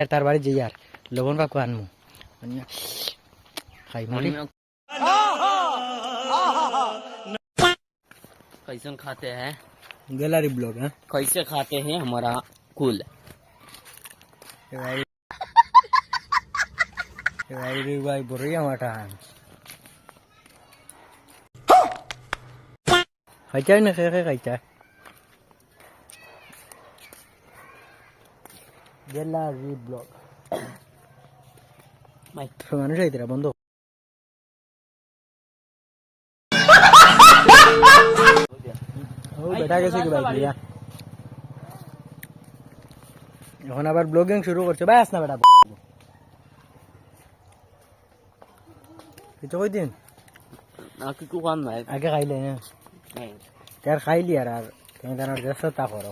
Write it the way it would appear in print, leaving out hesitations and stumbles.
তার বাড়ি যাই আর লবণ পাকু আনমু খাই মরি कैसे खाते हैं गैलरी ब्लॉग है कैसे खाते हैं हमारा कुल भाई बुढ़िया माटा है खाइचा ना खाइचा गैलरी ब्लॉग মানুষ আইতরা বন্ধ ও বেটা গেছে কি ভাই দিয়া এখন আবার ব্লগিং শুরু করছে ভাই আস না বেটা কিছু কই দিন आके को काम है আগে খাইলে না नहीं তার খাইলি আর কেন জানার চেষ্টা করো